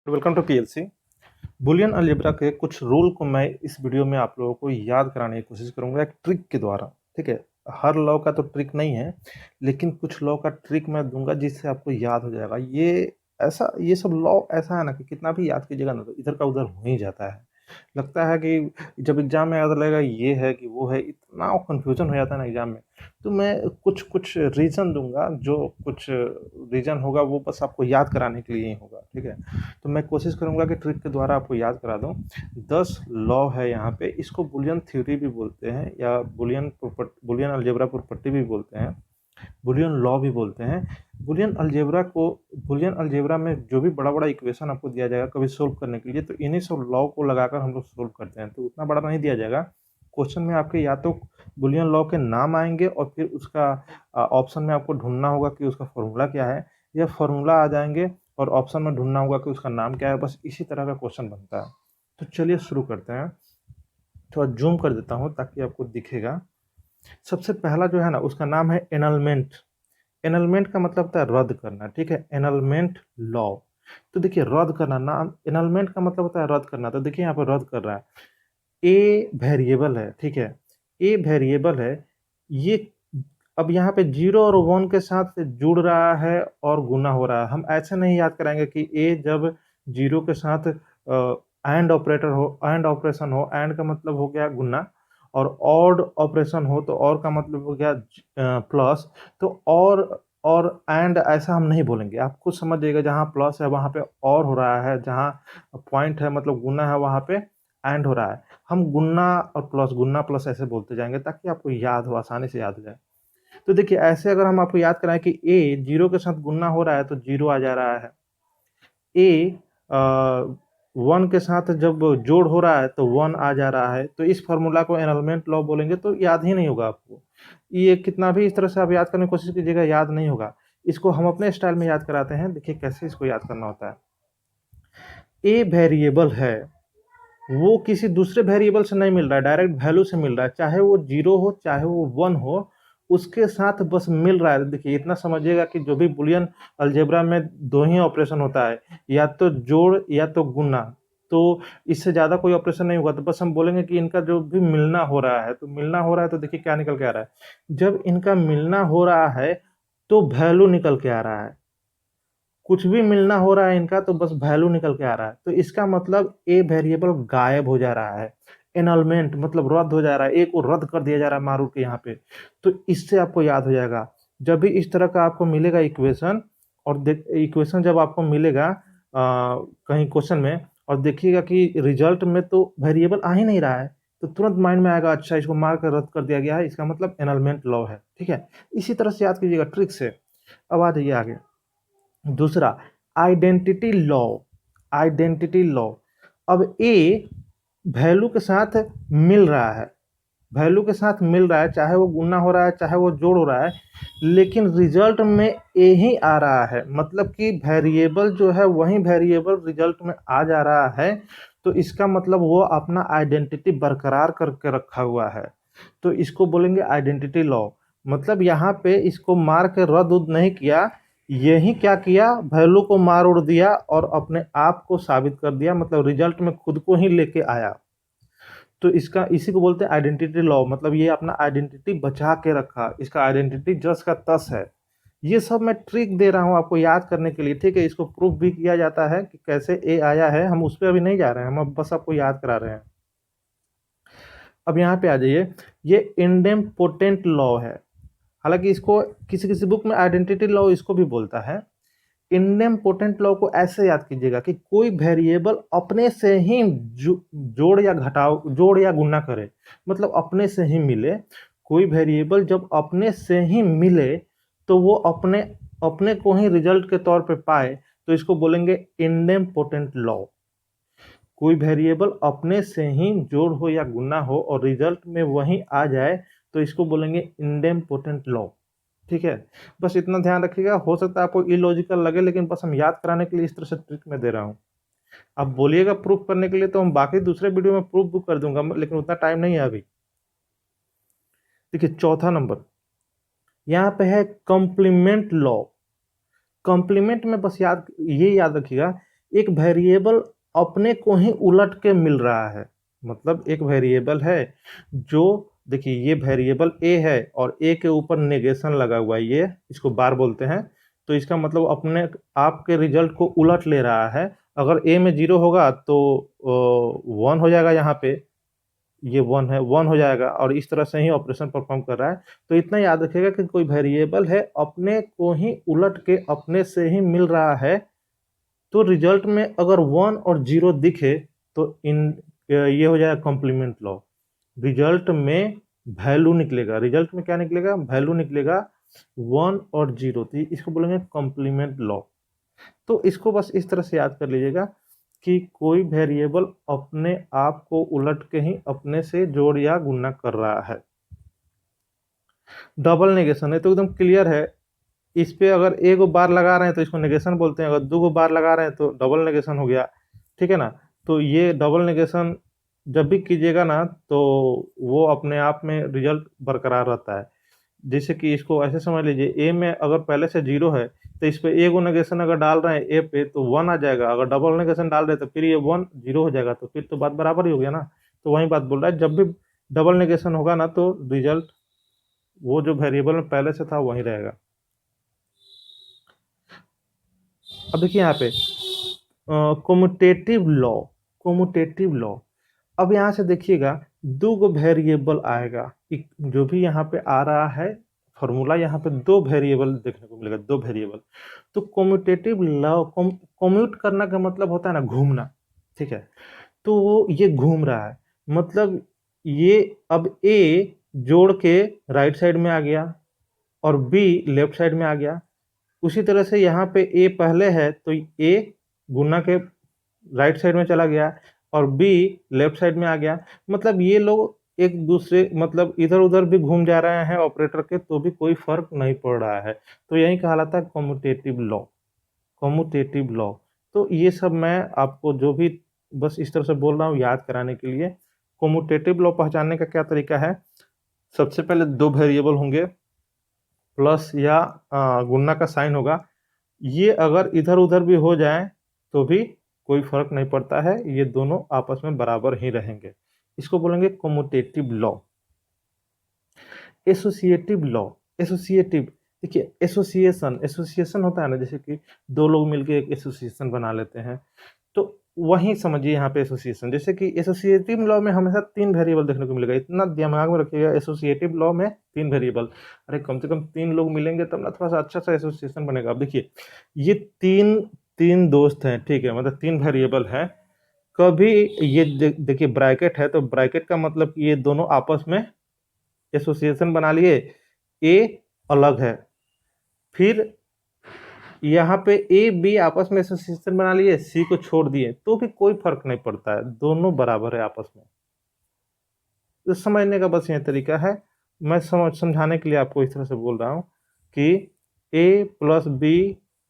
Welcome to PLC. Boolean algebra के कुछ rule को मैं इस वीडियो में आप लोगों को याद कराने की कोशिश करूंगा एक ट्रिक के द्वारा। ठीक है, हर लॉ का तो ट्रिक नहीं है, लेकिन कुछ लॉ का ट्रिक मैं दूंगा जिससे आपको याद हो जाएगा। ये सब लॉ ऐसा है ना कि कितना भी याद कीजिएगा ना तो इधर का उधर हो ही जाता है। लगता है कि जब एग्जाम में याद लगेगा ये है कि वो है, इतना कंफ्यूजन हो जाता है ना एग्जाम में। तो मैं कुछ कुछ रीजन दूंगा, जो कुछ रीजन होगा वो बस आपको याद कराने के लिए ही होगा। ठीक है, तो मैं कोशिश करूंगा कि ट्रिक के द्वारा आपको याद करा दूं। 10 लॉ है यहाँ पे, इसको बुलियन थ्योरी भी बोलते हैं या बुलियन अलजेब्रा प्रॉपर्टी भी बोलते हैं, बुलियन लॉ भी बोलते हैं। बुलियन अलजेब्रा में जो भी बड़ा बड़ा इक्वेशन आपको दिया जाएगा कभी सोल्व करने के लिए, तो इन्हीं सब लॉ को लगाकर हम लोग सोल्व करते हैं। तो उतना बड़ा नहीं दिया जाएगा क्वेश्चन में, आपके या तो बुलियन लॉ के नाम आएंगे और फिर उसका ऑप्शन में आपको ढूंढना होगा कि उसका फॉर्मूला क्या है, या फॉर्मूला आ जाएंगे और ऑप्शन में ढूंढना होगा कि उसका नाम क्या है। बस इसी तरह का क्वेश्चन बनता है। तो चलिए शुरू करते हैं। थोड़ा जूम कर देता हूँ ताकि आपको दिखेगा। सबसे पहला जो है ना उसका नाम है एनलमेंट। एनलमेंट का मतलब होता है रद्द करना। ठीक है, एनलमेंट लॉ। तो देखिए रद्द करना, नाम एनलमेंट का मतलब होता है रद्द करना। तो देखिए यहाँ पर रद्द कर रहा है, ए वेरिएबल है। ठीक है, ए वेरिएबल है ये। अब यहाँ पे 0 और 1 के साथ जुड़ रहा है और गुना हो रहा है। हम ऐसे नहीं याद कराएंगे कि ए जब 0 के साथ एंड ऑपरेटर हो, एंड ऑपरेशन हो, एंड का मतलब हो गया गुना, और ऑड ऑपरेशन हो तो और का मतलब हो गया प्लस। तो और एंड ऐसा हम नहीं बोलेंगे, आप खुद समझिएगा। जहाँ प्लस है वहाँ पे और हो रहा है, जहाँ पॉइंट है मतलब गुना है वहाँ पे एंड हो रहा है। हम गुन्ना प्लस ऐसे बोलते जाएंगे ताकि आपको याद हो, आसानी से याद हो जाए। तो देखिए ऐसे अगर हम आपको याद कराएं कि ए 0 के साथ गुना हो रहा है तो 0 आ जा रहा है। ए 1 के साथ जब जोड़ हो रहा है तो 1 आ जा रहा है। तो इस फॉर्मूला को एनलमेंट लॉ बोलेंगे, तो याद ही नहीं होगा आपको। ये कितना भी इस तरह से आप याद करने की कोशिश कीजिएगा, याद नहीं होगा। इसको हम अपने स्टाइल में याद कराते हैं। देखिए कैसे इसको याद करना होता है। ए वेरिएबल है, वो किसी दूसरे वेरिएबल से नहीं मिल रहा है, डायरेक्ट वैल्यू से मिल रहा है। चाहे वो 0 हो चाहे वो 1 हो, उसके साथ बस मिल रहा है। देखिए इतना समझिएगा कि जो भी बुलियन अलजेब्रा में दो ही ऑपरेशन होता है, या तो जोड़ या तो गुना। तो इससे ज़्यादा कोई ऑपरेशन नहीं होगा। तो बस हम बोलेंगे कि इनका जो भी मिलना हो रहा है, तो मिलना हो रहा है तो देखिए क्या निकल के आ रहा है। जब इनका मिलना हो रहा है तो वैल्यू निकल के आ रहा है। कुछ भी मिलना हो रहा है इनका तो बस वैल्यू निकल के आ रहा है। तो इसका मतलब ए वेरिएबल गायब हो जा रहा है। एनलमेंट मतलब रद्द हो जा रहा है, ए को रद्द कर दिया जा रहा है मारूर के यहाँ पे। तो इससे आपको याद हो जाएगा। जब भी इस तरह का आपको मिलेगा इक्वेशन, और इक्वेशन जब आपको मिलेगा कहीं क्वेश्चन में, और देखिएगा कि रिजल्ट में तो वेरिएबल आ ही नहीं रहा है, तो तुरंत माइंड में आएगा अच्छा इसको मार कर रद्द कर दिया गया है, इसका मतलब एनलमेंट लॉ है। ठीक है, इसी तरह से याद कीजिएगा ट्रिक से। अब आ जाइए आगे। दूसरा आइडेंटिटी लॉ। आइडेंटिटी लॉ, अब ए वैल्यू के साथ मिल रहा है, वैल्यू के साथ मिल रहा है, चाहे वो गुना हो रहा है चाहे वो जोड़ हो रहा है, लेकिन रिजल्ट में ए ही आ रहा है। मतलब कि वेरिएबल जो है वही वेरिएबल रिजल्ट में आ जा रहा है। तो इसका मतलब वो अपना आइडेंटिटी बरकरार करके रखा हुआ है। तो इसको बोलेंगे आइडेंटिटी लॉ। मतलब यहाँ पे इसको मार के रद्द उद्द नहीं किया, यही क्या किया, वैल्यू को मार उड़ दिया और अपने आप को साबित कर दिया, मतलब रिजल्ट में खुद को ही लेके आया। तो इसका इसी को बोलते हैं आइडेंटिटी लॉ। मतलब ये अपना आइडेंटिटी बचा के रखा, इसका आइडेंटिटी जस का तस है। ये सब मैं ट्रिक दे रहा हूँ आपको याद करने के लिए। ठीक है, इसको प्रूफ भी किया जाता है कि कैसे ए आया है, हम उस पर अभी नहीं जा रहे हैं, हम अब बस आपको याद करा रहे हैं। अब यहाँ पे आ जाइए, ये इंडेम्पोटेंट लॉ है। हालांकि इसको किसी किसी बुक में आइडेंटिटी लॉ इसको भी बोलता है। इंडेम्पोटेंट लॉ को ऐसे याद कीजिएगा कि कोई वेरिएबल अपने से ही जोड़ या घटाव, जोड़ या गुना करे, मतलब अपने से ही मिले। कोई वेरिएबल जब अपने से ही मिले तो वो अपने अपने को ही रिजल्ट के तौर पे पाए, तो इसको बोलेंगे इंडेम्पोटेंट लॉ। कोई वेरिएबल अपने से ही जोड़ हो या गुना हो और रिजल्ट में वही आ जाए, तो इसको बोलेंगे इंडेम्पोटेंट लॉ। ठीक है, बस इतना ध्यान रखिएगा। हो सकता है आपको इलॉजिकल लगे, लेकिन बस हम याद कराने के लिए इस तरह से ट्रिक में दे रहा हूँ। अब बोलिएगा प्रूफ करने के लिए, तो हम बाकी दूसरे वीडियो में प्रूफ भी कर दूंगा, लेकिन उतना टाइम नहीं है अभी। देखिए चौथा नंबर यहाँ पे है कॉम्प्लीमेंट लॉ। कॉम्प्लीमेंट में बस ये याद रखिएगा एक वेरिएबल अपने को ही उलट के मिल रहा है। मतलब एक वेरिएबल है जो, देखिए ये वेरिएबल ए है और ए के ऊपर नेगेशन लगा हुआ है, ये इसको बार बोलते हैं। तो इसका मतलब अपने आप के रिजल्ट को उलट ले रहा है। अगर ए में 0 होगा तो 1 हो जाएगा, यहाँ पे ये 1 है, 1 हो जाएगा, और इस तरह से ही ऑपरेशन परफॉर्म कर रहा है। तो इतना याद रखिएगा कि कोई वेरिएबल है अपने को ही उलट के अपने से ही मिल रहा है। तो रिजल्ट में अगर 1 और 0 दिखे तो ये हो जाएगा कॉम्प्लीमेंट लॉ। रिजल्ट में वैल्यू निकलेगा, रिजल्ट में क्या निकलेगा, वैल्यू निकलेगा 1 और 0, तो इसको बोलेंगे कॉम्प्लीमेंट लॉ। तो इसको बस इस तरह से याद कर लीजिएगा कि कोई वेरिएबल अपने आप को उलट के ही अपने से जोड़ या गुणा कर रहा है। डबल नेगेशन है तो एकदम क्लियर है, इस पे अगर एक बार लगा रहे हैं तो इसको नेगेशन बोलते हैं, अगर 2 बार लगा रहे हैं तो डबल नेगेशन हो गया। ठीक है ना। तो ये डबल नेगेशन जब भी कीजिएगा ना तो वो अपने आप में रिजल्ट बरकरार रहता है। जैसे कि इसको ऐसे समझ लीजिए, ए में अगर पहले से 0 है तो इस पे ए को नेगेशन अगर डाल रहे हैं ए पे तो 1 आ जाएगा, अगर डबल नेगेशन डाल रहे हैं तो फिर ये 1 0 हो जाएगा, तो फिर तो बात बराबर ही हो गया ना। तो वही बात बोल रहा है, जब भी डबल नेगेशन होगा ना तो रिजल्ट वो जो वेरिएबल में पहले से था वही रहेगा। अब देखिए यहाँ पे कोमुटेटिव लॉ, कोमुटेटिव लॉ। अब यहाँ से देखिएगा 2 वेरिएबल आएगा, जो भी यहाँ पे आ रहा है फॉर्मूला, यहाँ पे 2 वेरिएबल देखने को मिलेगा, 2 वेरिएबल। तो कोम्यूटेटिव लॉ, कोम्यूट करना का मतलब होता है ना घूमना, ठीक है। तो वो ये घूम रहा है, मतलब ये अब ए जोड़ के राइट साइड में आ गया और बी लेफ्ट साइड में आ गया। उसी तरह से यहाँ पे ए पहले है तो ए गुना के राइट साइड में चला गया और बी लेफ्ट साइड में आ गया। मतलब ये लोग एक दूसरे, मतलब इधर उधर भी घूम जा रहे हैं ऑपरेटर के, तो भी कोई फर्क नहीं पड़ रहा है। तो यही कहलाता है कम्यूटेटिव लॉ, कम्यूटेटिव लॉ। तो ये सब मैं आपको जो भी बस इस तरह से बोल रहा हूँ याद कराने के लिए। कम्यूटेटिव लॉ पहचानने का क्या तरीका है, सबसे पहले 2 वेरिएबल होंगे, प्लस या गुणा का साइन होगा, ये अगर इधर उधर भी हो जाए तो भी कोई फर्क नहीं पड़ता है, ये दोनों आपस में बराबर ही रहेंगे। इसको बोलेंगे commutative law. Associative law, associative, देखिए एसोसिएशन, एसोसिएशन होता है ना, जैसे कि 2 लोग मिलकर एक एसोसिएशन बना लेते हैं, तो वही समझिए यहाँ पे एसोसिएशन। जैसे कि एसोसिएटिव लॉ में हमेशा 3 वेरिएबल देखने को मिलेगा, इतना दिमाग में रखिएगा, एसोसिएटिव लॉ में 3 वेरिएबल। अरे कम से कम 3 लोग मिलेंगे तब ना थोड़ा सा अच्छा सा एसोसिएशन बनेगा। अब देखिए ये तीन तीन दोस्त हैं, ठीक है, मतलब 3 वेरिएबल हैं। कभी ये देखिए ब्रैकेट है, तो ब्रैकेट का मतलब ये दोनों आपस में एसोसिएशन बना लिए, ए अलग है, फिर यहाँ पे ए बी आपस में एसोसिएशन बना लिए, सी को छोड़ दिए, तो भी कोई फर्क नहीं पड़ता है, दोनों बराबर है आपस में। तो समझने का बस ये तरीका है, मैं समझाने के लिए आपको इस तरह से बोल रहा हूँ कि ए प्लस बी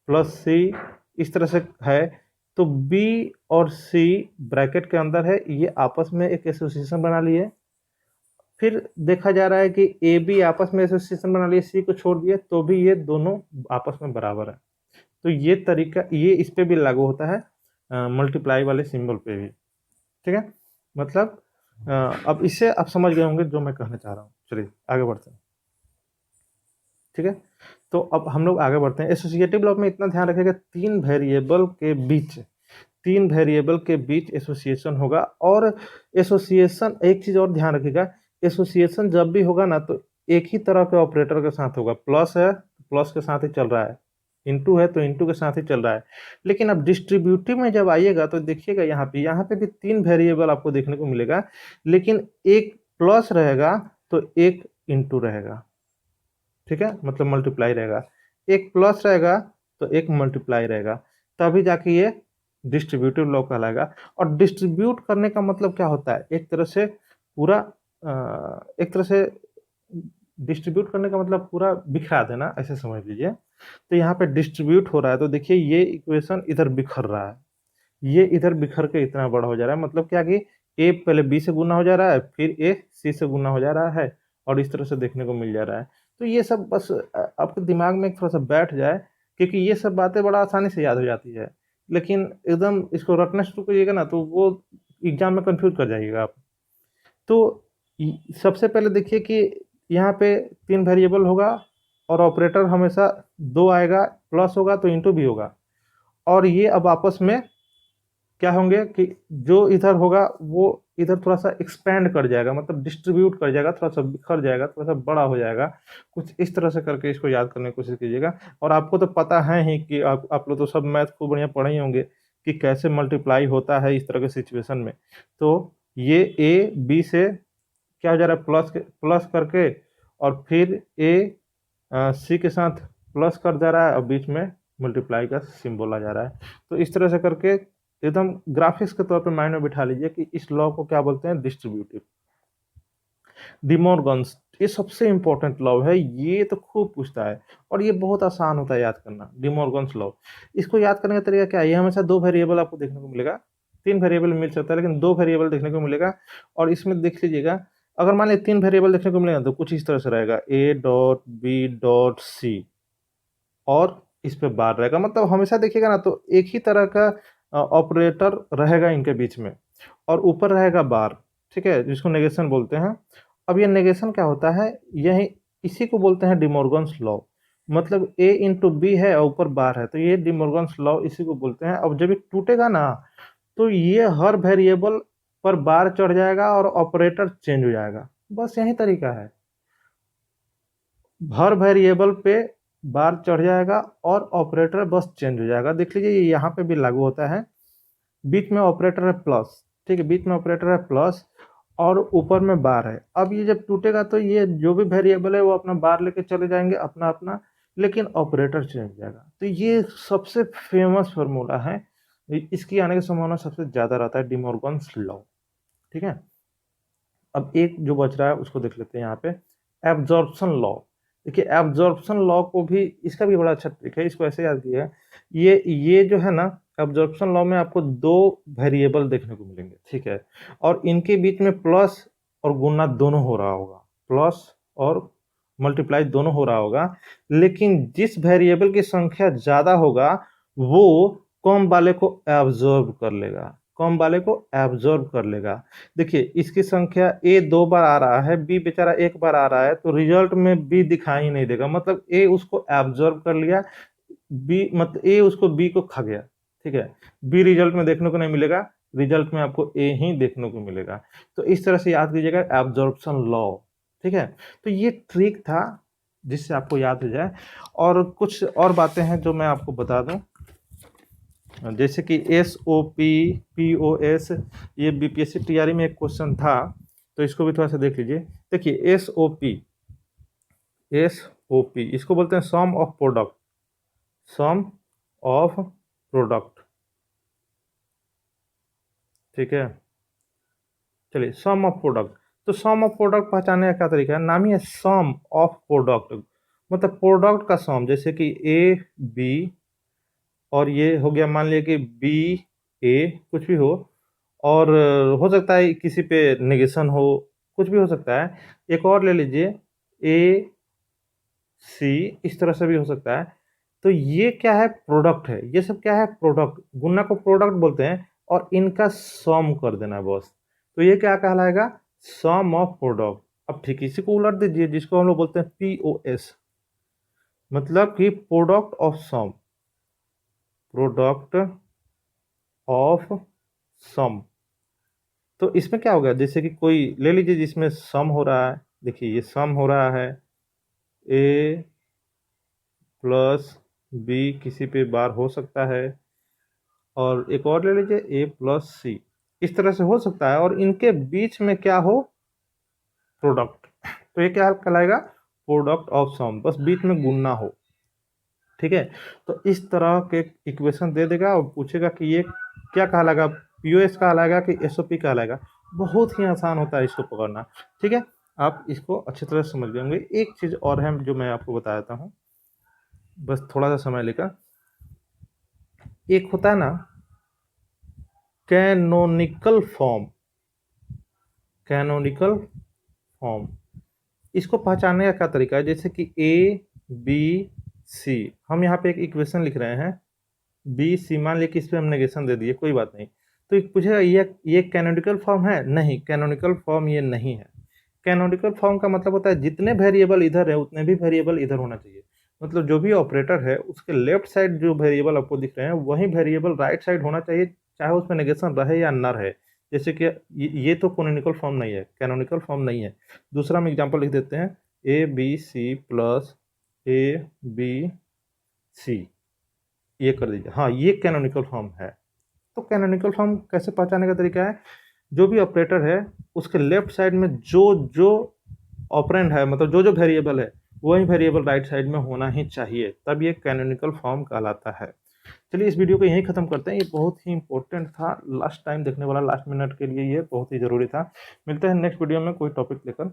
प्लस सी इस तरह से है, तो बी और सी ब्रैकेट के अंदर है, ये आपस में एक एसोसिएशन बना लिए। फिर देखा जा रहा है कि ए बी आपस में एसोसिएशन बना लिए, सी को छोड़ दिए, तो भी ये दोनों आपस में बराबर है। तो ये तरीका ये इस पे भी लागू होता है, मल्टीप्लाई वाले सिंबल पे भी, ठीक है। मतलब अब इससे आप समझ गए होंगे जो मैं कहना चाह रहा हूँ। चलिए आगे बढ़ते हैं, ठीक है। तो अब हम लोग आगे बढ़ते हैं। एसोसिएटिव लॉ में इतना ध्यान रखिएगा, 3 वेरिएबल के बीच, 3 वेरिएबल के बीच एसोसिएशन होगा। और एसोसिएशन, एक चीज और ध्यान रखिएगा, एसोसिएशन जब भी होगा ना तो एक ही तरह के ऑपरेटर के साथ होगा, प्लस है प्लस के साथ ही चल रहा है, इंटू है तो इंटू के साथ ही चल रहा है। लेकिन अब डिस्ट्रीब्यूटिव में जब आइएगा तो देखिएगा यहाँ पे भी 3 वेरिएबल आपको देखने को मिलेगा, लेकिन एक प्लस रहेगा तो एक इंटू रहेगा, ठीक है, मतलब मल्टीप्लाई रहेगा। एक प्लस रहेगा तो एक मल्टीप्लाई रहेगा, तभी जाके ये डिस्ट्रीब्यूटिव लॉ कहलाएगा। और डिस्ट्रीब्यूट करने का मतलब क्या होता है, एक तरह से पूरा एक तरह से डिस्ट्रीब्यूट करने का मतलब पूरा बिखरा देना, ऐसे समझ लीजिए। तो यहाँ पे डिस्ट्रीब्यूट हो रहा है, तो देखिए ये इक्वेशन इधर बिखर रहा है, ये इधर बिखर के इतना बड़ा हो जा रहा है, मतलब क्या कि ए पहले बी से गुना हो जा रहा है, फिर ए सी से गुना हो जा रहा है, और इस तरह से देखने को मिल जा रहा है। तो ये सब बस आपके दिमाग में थोड़ा सा बैठ जाए, क्योंकि ये सब बातें बड़ा आसानी से याद हो जाती है। लेकिन एकदम इसको रटना शुरू करिएगा ना तो वो एग्जाम में कंफ्यूज कर जाइएगा आप। तो सबसे पहले देखिए कि यहाँ पे 3 वेरिएबल होगा और ऑपरेटर हमेशा 2 आएगा, प्लस होगा तो इंटू भी होगा, और ये अब आपस में क्या होंगे कि जो इधर होगा वो इधर थोड़ा सा एक्सपेंड कर जाएगा, मतलब डिस्ट्रीब्यूट कर जाएगा, थोड़ा सा बिखर जाएगा, थोड़ा सा बड़ा हो जाएगा। कुछ इस तरह से करके इसको याद करने की कोशिश कीजिएगा। और आपको तो पता है ही कि आप लोग तो सब मैथ खूब बढ़िया पढ़े ही होंगे कि कैसे मल्टीप्लाई होता है इस तरह के सिचुएशन में। तो ये ए बी से क्या हो जा रहा है, प्लस करके, और फिर ए सी के साथ प्लस कर जा रहा है और बीच में मल्टीप्लाई का सिंबल आ जा रहा है। तो इस तरह से करके एकदम ग्राफिक्स के तौर पे माइंड में बिठा लीजिए कि इस लॉ को क्या बोलते हैं, डिस्ट्रीब्यूटिव। डिमॉर्गन्स, ये सबसे इंपॉर्टेंट लॉ है, ये तो खूब पूछता है और ये बहुत आसान होता है याद करना, डिमॉर्गन्स लॉ। इसको याद करने का तरीका क्या है, ये हमेशा 2 वेरिएबल आपको देखने को मिलेगा, 3 वेरिएबल मिल सकता है लेकिन 2 वेरिएबल देखने को मिलेगा। और इसमें देख लीजिएगा, अगर मान लीजिए 3 वेरिएबल देखने को मिलेगा तो कुछ इस तरह से रहेगा, A dot B dot C, और इस पे बार रहेगा, मतलब हमेशा देखिएगा ना तो एक ही तरह का ऑपरेटर रहेगा इनके बीच में, और ऊपर रहेगा बार, ठीक है, जिसको नेगेशन बोलते हैं। अब ये नेगेशन क्या होता है, यही इसी को बोलते हैं डिमॉर्गन्स लॉ, मतलब ए इंटू बी है और ऊपर बार है, तो ये डिमॉर्गन्स लॉ इसी को बोलते हैं। अब जब ये टूटेगा ना तो ये हर वेरिएबल पर बार चढ़ जाएगा और ऑपरेटर चेंज हो जाएगा, बस यही तरीका है, हर वेरिएबल पे बार चढ़ जाएगा और ऑपरेटर बस चेंज हो जाएगा। देख लीजिए ये यहाँ पे भी लागू होता है, बीच में ऑपरेटर है प्लस, ठीक है, बीच में ऑपरेटर है प्लस और ऊपर में बार है। अब ये जब टूटेगा तो ये जो भी वेरिएबल है वो अपना बार लेके चले जाएंगे अपना अपना, लेकिन ऑपरेटर चेंज हो जाएगा। तो ये सबसे फेमस फार्मूला है, इसकी आने की संभावना सबसे ज़्यादा रहता है, डिमॉर्गन्स लॉ, ठीक है। अब एक जो बच रहा है उसको देख लेते हैं यहाँ पे, एब्जॉर्प्शन लॉ। देखिए एब्जॉर्प्शन लॉ को भी, इसका भी बड़ा अच्छा ट्रिक है, इसको ऐसे याद किया है, ये जो है ना, एब्जॉर्प्शन लॉ में आपको 2 वेरिएबल देखने को मिलेंगे, ठीक है, और इनके बीच में प्लस और गुना दोनों हो रहा होगा, प्लस और मल्टीप्लाई दोनों हो रहा होगा, लेकिन जिस वेरिएबल की संख्या ज़्यादा होगा वो कम वाले को एब्जॉर्ब कर लेगा, कम वाले को एब्जॉर्ब कर लेगा। देखिए इसकी संख्या ए 2 बार आ रहा है, बी बेचारा 1 बार आ रहा है, तो रिजल्ट में बी दिखाई नहीं देगा, मतलब ए उसको एब्जॉर्ब कर लिया, बी मतलब ए उसको बी को खा गया, ठीक है, बी रिजल्ट में देखने को नहीं मिलेगा, रिजल्ट में आपको ए ही देखने को मिलेगा। तो इस तरह से याद कीजिएगा एब्जॉर्प्शन लॉ, ठीक है। तो ये ट्रिक था जिससे आपको याद हो जाए। और कुछ और बातें हैं जो मैं आपको बता दूं, जैसे कि SOP POS, ये BPSC TRE में एक क्वेश्चन था, तो इसको भी थोड़ा सा देख लीजिए। देखिए SOP इसको बोलते हैं sum of product, sum of product, ठीक है। चलिए सम ऑफ प्रोडक्ट, तो सम ऑफ प्रोडक्ट पहचानने का क्या तरीका है, नाम ही है सम ऑफ प्रोडक्ट, मतलब प्रोडक्ट का सम, जैसे कि AB और ये हो गया, मान लिया कि BA, कुछ भी हो, और हो सकता है किसी पे नेगेशन हो, कुछ भी हो सकता है। एक और ले लीजिए AC, इस तरह से भी हो सकता है। तो ये क्या है, प्रोडक्ट है, ये सब क्या है, प्रोडक्ट, गुना को प्रोडक्ट बोलते हैं और इनका सम कर देना है बस, तो ये क्या कहलाएगा, सम ऑफ प्रोडक्ट। अब ठीक इसी को उलट दीजिए, जिसको हम लोग बोलते हैं POS, मतलब कि product of sum, product of sum. तो इसमें क्या होगा, जैसे कि कोई ले लीजिए जिसमें सम हो रहा है, देखिए ये सम हो रहा है, A प्लस B किसी पे बार हो सकता है, और एक और ले लीजिए A प्लस C, इस तरह से हो सकता है, और इनके बीच में क्या हो, प्रोडक्ट, तो ये क्या कहलाएगा, प्रोडक्ट ऑफ सम, बस बीच में गुना हो, ठीक है। तो इस तरह के इक्वेशन दे देगा और पूछेगा कि ये क्या कहलाएगा, POS कहलाएगा कि SOP कहलाएगा, बहुत ही आसान होता है इसको पकड़ना, ठीक है। आप इसको अच्छी तरह से समझ गए होंगे। एक चीज़ और है जो मैं आपको बता देता हूँ, बस थोड़ा सा समय लेकर। एक होता है ना कैनोनिकल फॉर्म, कैनोनिकल फॉर्म, इसको पहचानने का क्या तरीका है, जैसे कि A B C, हम यहाँ पे एक इक्वेशन लिख रहे हैं, बी सी, मान लिया कि इस पे हम नेगेशन दे दिए, कोई बात नहीं। तो एक पूछेगा ये कैनोनिकल फॉर्म है? नहीं, कैनोनिकल फॉर्म ये नहीं है। कैनोनिकल फॉर्म का मतलब होता है जितने वेरिएबल इधर है उतने भी वेरिएबल इधर होना चाहिए। मतलब जो भी ऑपरेटर है उसके लेफ्ट साइड जो वेरिएबल आपको दिख रहे हैं वही वेरिएबल राइट साइड होना चाहिए, चाहे उसमें नेगेशन रहे या न रहे। जैसे कि ये तो कैनोनिकल फॉर्म नहीं है, कैनोनिकल फॉर्म नहीं है। दूसरा हम एग्जांपल लिख देते हैं, A B C plus A B C, ये कर दीजिए। हाँ, ये कैनोनिकल फॉर्म है। तो कैनोनिकल फॉर्म कैसे पहचानने का तरीका है, जो भी ऑपरेटर है उसके लेफ्ट साइड में जो जो ऑपरेंड है, मतलब जो जो वेरिएबल है वही वेरिएबल राइट साइड में होना ही चाहिए, तब ये कैनोनिकल फॉर्म कहलाता है। चलिए इस वीडियो को यहीं खत्म करते हैं। ये बहुत ही इंपॉर्टेंट था, लास्ट टाइम देखने वाला, लास्ट मिनट के लिए ये बहुत ही ज़रूरी था। मिलते हैं नेक्स्ट वीडियो में कोई टॉपिक लेकर,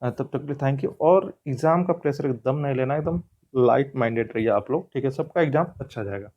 तब तक के लिए थैंक यू। और एग्ज़ाम का प्रेशर एकदम नहीं लेना, एकदम लाइट माइंडेड रहिए आप लोग, ठीक है? सबका एग्जाम अच्छा जाएगा।